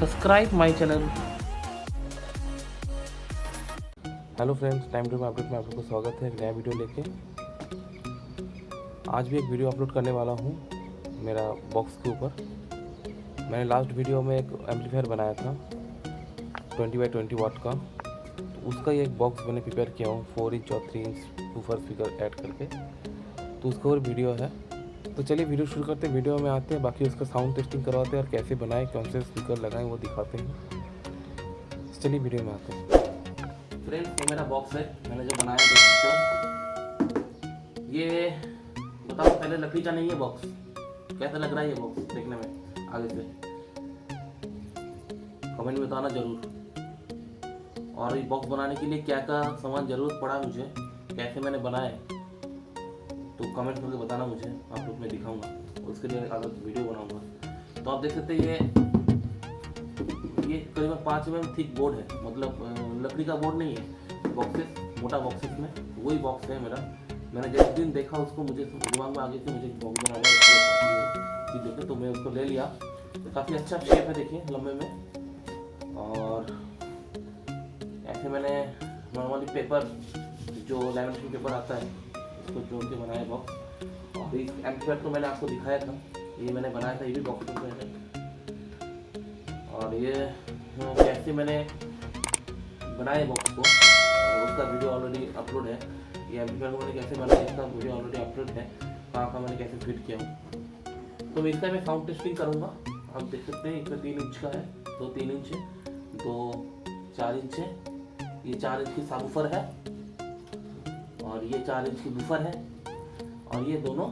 Subscribe my channel. Hello friends, time to में update में आप लोगों को स्वागत है एक नया वीडियो लेके। आज भी एक वीडियो अपलोड करने वाला हूँ मेरा बॉक्स के ऊपर। मैंने लास्ट वीडियो में एक एम्पलीफायर बनाया था 20x20 वाट का, तो उसका ही एक बॉक्स मैंने प्रिपेयर किया हूँ 4 इंच और 3 इंच बूफर स्पीकर ऐड करके, तो उसका और वीडियो है। तो चलिए वीडियो शुरू करते हैं, वीडियो में आते हैं, बाकी उसका साउंड टेस्टिंग करवाते हैं और कैसे बनाएं, कौन से स्पीकर लगाएं वो दिखाते हैं। चलिए वीडियो में आते हैं। फ्रेंड्स, ये मेरा बॉक्स है, मैंने जो बनाया देख सकते हो। ये बताओ, पहले लकड़ी का नहीं है बॉक्स, कैसा लग रहा है ये बॉक्स देखने में आगे से? कमेंट में बताना जरूर। और ये बॉक्स बनाने के लिए क्या क्या सामान जरूरत पड़ा मुझे, कैसे मैंने बनाए, तो कमेंट करके बताना मुझे, आप लोग मैं दिखाऊंगा, उसके लिए अलग वीडियो बनाऊंगा। तो आप देख सकते हैं ये करीबन 5 mm थिक बोर्ड है, मतलब लकड़ी का बोर्ड नहीं है, बॉक्सेस, मोटा बॉक्सेस में वही बॉक्स है मेरा। मैंने जिस दिन देखा उसको, मुझे दिमाग में आ गया कि मुझे बॉक्स बनाना है, चीज़ देखे तो मैं उसको ले लिया। तो काफ़ी अच्छा शेप है, देखिए लंबे में। और ऐसे मैंने नॉर्मली पेपर, जो लैमिनेशन पेपर आता है, उसको जोड़ के बनाया बॉक्स। और इस एम्पलीफायर तो मैंने आपको दिखाया था, ये मैंने बनाया था, ये भी बॉक्स में है। और ये कैसे मैंने बनाए बॉक्स को, उसका वीडियो ऑलरेडी अपलोड है। ये एम्पलीफायर को मैंने कैसे बनाया, इसका वीडियो ऑलरेडी अपलोड है, कहाँ कहाँ मैंने कैसे फिट किया हूँ। तो इसका मैं साउंड टेस्टिंग करूँगा। आप देख सकते हैं इसमें 3 इंच का है, दो 3 इंच है, दो 4 इंच है। ये 4 इंच की सबवूफर है और ये 4 इंच की बूफर है। और ये दोनों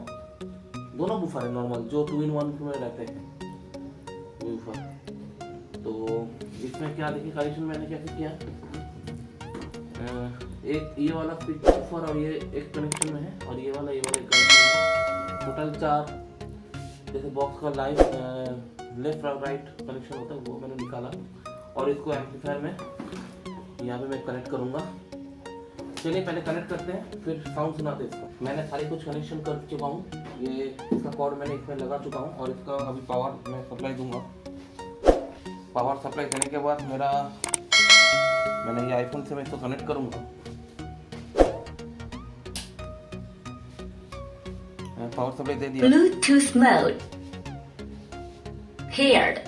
बूफर है नॉर्मल, जो 2-in-1 में रहते हैं बूफर। तो इसमें क्या देखिए कनेक्शन मैंने कैसे किया, एक ये वाला बूफर और ये एक कनेक्शन में है, और ये वाला एक कनेक्शन में है। टोटल 4, जैसे बॉक्स का लेफ्ट और राइट कनेक्शन होता है वो मैंने निकाला, और इसको एम्पलीफायर में यहाँ पे मैं कनेक्ट करूँगा। चलिए पहले कनेक्ट करते हैं, फिर साउंड सुनाते हैं इसका। मैंने सारी कुछ कनेक्शन कर चुका हूँ, ये इसका कॉर्ड मैंने इसमें लगा चुका हूँ, और इसका अभी पावर मैं सप्लाई दूंगा। पावर सप्लाई देने के बाद मैंने ये आईफोन से मैं इसको कनेक्ट करूंगा। पावर सप्लाई दे दिया। Bluetooth mode paired.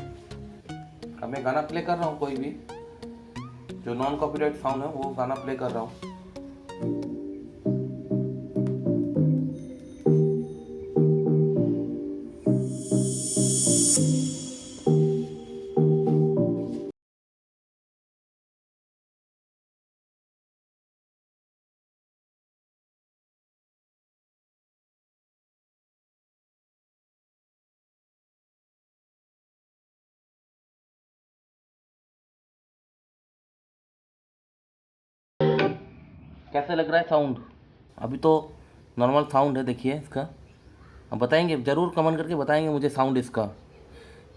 अब मैं गाना प्ले कर रहा हूँ, कोई भी जो नॉन कॉपीराइट साउंड है वो गाना प्ले कर रहा हूँ। कैसा लग रहा है साउंड? अभी तो नॉर्मल साउंड है, देखिए इसका। अब बताएंगे ज़रूर, कमेंट करके बताएंगे मुझे साउंड इसका।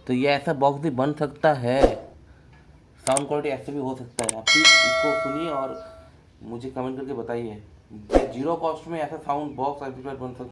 तो ये ऐसा बॉक्स भी बन सकता है, साउंड क्वालिटी ऐसे भी हो सकता है। आप प्लीज़ इसको सुनिए और मुझे कमेंट करके बताइए, जीरो कॉस्ट में ऐसा साउंड बॉक्स एम्पलीफायर बन सकता है।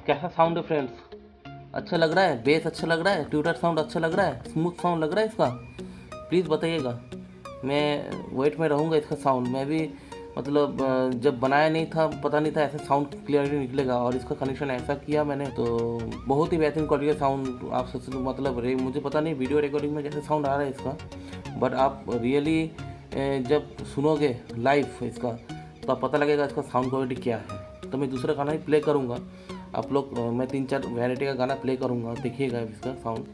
कैसा साउंड है फ्रेंड्स? अच्छा लग रहा है? बेस अच्छा लग रहा है? ट्यूटर साउंड अच्छा लग रहा है? स्मूथ साउंड लग रहा है इसका? प्लीज़ बताइएगा। मैं वेट में रहूँगा इसका साउंड। मैं भी मतलब जब बनाया नहीं था पता नहीं था ऐसा साउंड क्लियरली निकलेगा, और इसका कनेक्शन ऐसा किया मैंने तो बहुत ही बेहतरीन क्वालिटी का साउंड आप मतलब मुझे पता नहीं वीडियो रिकॉर्डिंग में कैसे साउंड आ रहा है इसका, बट आप रियली जब सुनोगे लाइव इसका तो आप पता लगेगा इसका साउंड क्वालिटी क्या है। तो मैं दूसरा गाना ही प्ले करूँगा आप लोग, मैं 3-4 वैरायटी का गाना प्ले करूँगा, देखिएगा इसका साउंड।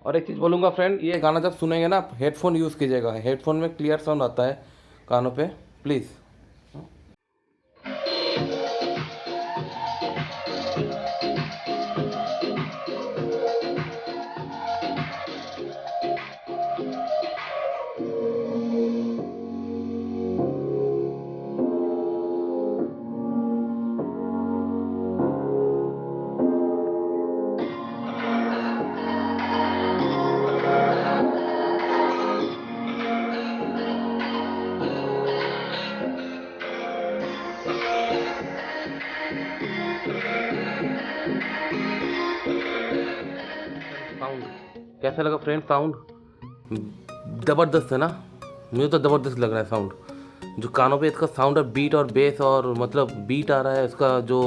और एक चीज़ बोलूँगा फ्रेंड, ये गाना जब सुनेंगे ना आप हेडफोन यूज़ कीजिएगा, हेडफोन में क्लियर साउंड आता है कानों पे, प्लीज़। साउंड कैसा लगा फ्रेंड? साउंड ज़बरदस्त है ना? मुझे तो ज़बरदस्त लग रहा है साउंड। जो कानों पे इसका साउंड और बीट और बेस और मतलब बीट आ रहा है, इसका जो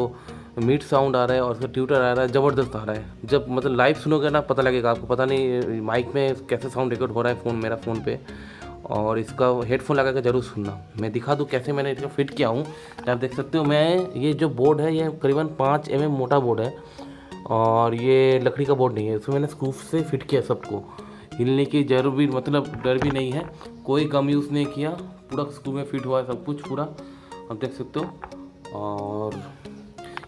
मिड साउंड आ रहा है और उसका ट्यूटर आ रहा है, ज़बरदस्त आ रहा है। जब मतलब लाइव सुनोगे ना पता लगेगा आपको। पता नहीं माइक में कैसे साउंड रिकॉर्ड हो रहा है मेरा फ़ोन पे, और इसका हेडफोन लगा कर ज़रूर सुनना। मैं दिखा दूँ कैसे मैंने इसको फिट किया हूँ। आप देख सकते हो, मैं ये जो बोर्ड है ये करीबन 5 mm मोटा बोर्ड है, और ये लकड़ी का बोर्ड नहीं है। इसमें मैंने स्क्रूफ से फिट किया सबको, हिलने की जरूर भी मतलब डर भी नहीं है, कोई गम यूज़ नहीं किया, पूरा स्क्रू में फिट हुआ है सब कुछ पूरा, आप देख सकते हो। और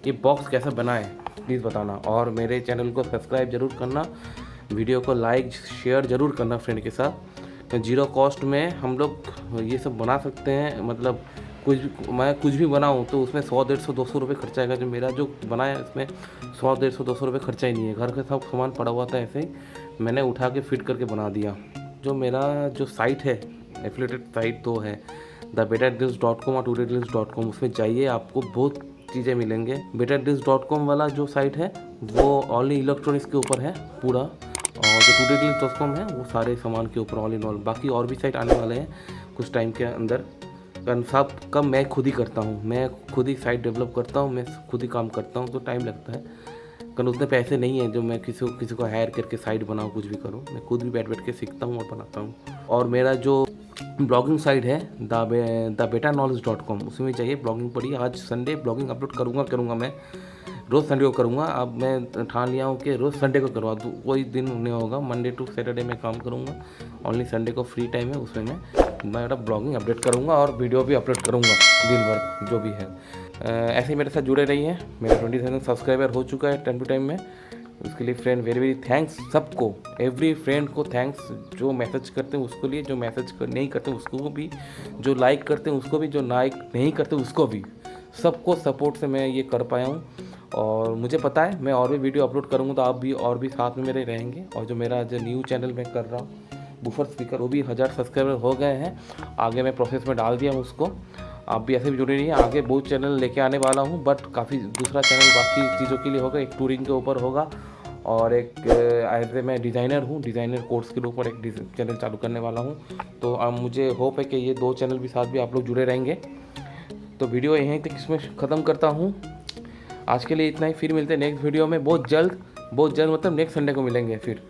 ये बॉक्स कैसा बना है प्लीज़ बताना, और मेरे चैनल को सब्सक्राइब जरूर करना, वीडियो को लाइक शेयर ज़रूर करना फ्रेंड के साथ। जीरो कॉस्ट में हम लोग ये सब बना सकते हैं। मतलब मैं कुछ भी बनाऊँ तो उसमें 100, 150, 200 रुपये खर्चा आएगा। जो मेरा जो बना है इसमें 100, 150, 200 रुपये खर्चा ही नहीं है। घर का सब सामान पड़ा हुआ था, ऐसे ही मैंने उठा के फिट करके बना दिया। जो मेरा जो साइट है, एफिलिएटेड साइट तो है thebetterdreams.com और todaydeals.com, उसमें जाइए, आपको बहुत चीज़ें मिलेंगे। betterdeals.com वाला जो साइट है वो ओनली इलेक्ट्रॉनिक्स के ऊपर है पूरा, और जो todaydeals.com है वो सारे सामान के ऊपर ऑल इन ऑल। बाकी और भी साइट आने वाले हैं कुछ टाइम के अंदर। सब काम मैं खुद ही करता हूँ, मैं खुद ही साइट डेवलप करता हूँ, मैं खुद ही काम करता हूँ, तो टाइम लगता है। कारण उतने पैसे नहीं हैं जो मैं किसी को हायर करके साइट बनाऊँ, कुछ भी करूँ। मैं खुद भी बैठ के सीखता हूँ और बनाता हूँ। और मेरा जो ब्लॉगिंग साइट है thebetternowledge.com, उसमें चाहिए, ब्लॉगिंग पढ़िए। आज संडे ब्लॉगिंग अपलोड करूँगा मैं, रोज़ संडे को करूँगा। अब मैं ठान लिया हूँ कि रोज़ संडे को करवा दूँ, कोई दिन नहीं होगा। मंडे टू सैटरडे में काम करूँगा, ओनली संडे को फ्री टाइम है, उसमें मैं ब्लॉगिंग अपडेट करूँगा और वीडियो भी अपलोड करूँगा दिन भर जो भी है। ऐसे ही मेरे साथ जुड़े रहिए। मेरा 20,000 सब्सक्राइबर हो चुका है टाइम टू टाइम में। उसके लिए फ्रेंड वेरी वेरी थैंक्स सबको, एवरी फ्रेंड को थैंक्स। जो मैसेज करते हैं उसको लिए, जो मैसेज नहीं करते उसको भी, जो लाइक करते हैं उसको भी, जो लाइक नहीं करते उसको भी, सबको सपोर्ट से मैं ये कर पाया हूँ। और मुझे पता है मैं और भी वीडियो अपलोड करूँगा तो आप भी और भी साथ में मेरे रहेंगे। और जो मेरा जो न्यू चैनल मैं कर रहा हूँ बूफर स्पीकर, वो भी 1000 सब्सक्राइबर हो गए हैं। आगे मैं प्रोसेस में डाल दिया हूँ उसको। आप भी ऐसे भी जुड़े रहिए, आगे बहुत चैनल लेके आने वाला हूँ, बट काफ़ी दूसरा चैनल बाकी चीज़ों के लिए होगा, एक टूरिंग के ऊपर होगा और एक ऐसे मैं डिज़ाइनर हूँ, डिज़ाइनर कोर्स के ऊपर एक चैनल चालू करने वाला हूँ। तो अब मुझे होप है कि ये 2 चैनल भी साथ भी आप लोग जुड़े रहेंगे। तो वीडियो यहीं तक इसमें ख़त्म करता हूँ, आज के लिए इतना ही। फिर मिलते हैं नेक्स्ट वीडियो में बहुत जल्द मतलब नेक्स्ट संडे को मिलेंगे फिर,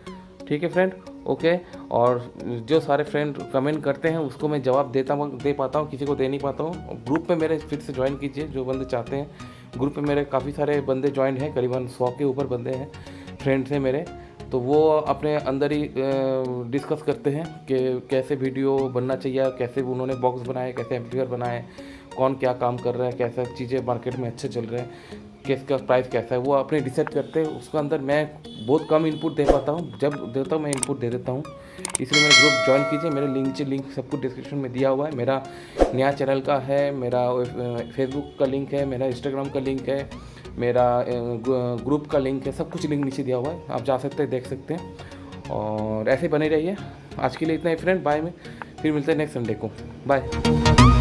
ठीक है फ्रेंड, ओके। और जो सारे फ्रेंड कमेंट करते हैं उसको मैं जवाब दे पाता हूँ, किसी को दे नहीं पाता हूँ। ग्रुप में मेरे फिर से ज्वाइन कीजिए जो बंदे चाहते हैं। ग्रुप में मेरे काफ़ी सारे बंदे ज्वाइन हैं, करीबन 100 के ऊपर बंदे हैं, फ्रेंड्स हैं मेरे। तो वो अपने अंदर ही डिस्कस करते हैं कि कैसे वीडियो बनना चाहिए, कैसे उन्होंने बॉक्स बनाए, कैसे एम्पलीफायर बनाए, कौन क्या काम कर रहा है, कैसा चीज़ें मार्केट में अच्छे चल रहे हैं, किसका प्राइस कैसा है, वो अपने डिसाइड करते हैं। उसके अंदर मैं बहुत कम इनपुट दे पाता हूँ, जब देता हूँ मैं इनपुट दे देता हूँ। इसलिए मेरा ग्रुप ज्वाइन कीजिए, मेरे लिंक सब कुछ डिस्क्रिप्शन में दिया हुआ है। मेरा नया चैनल का है, मेरा फेसबुक का लिंक है, मेरा इंस्टाग्राम का लिंक है, मेरा ग्रुप का लिंक है, सब कुछ लिंक नीचे दिया हुआ है, आप जा सकते हैं, देख सकते हैं। और ऐसे बने रहिए। आज के लिए इतना ही फ्रेंड, बाय में फिर मिलते हैं नेक्स्ट संडे को, बाय।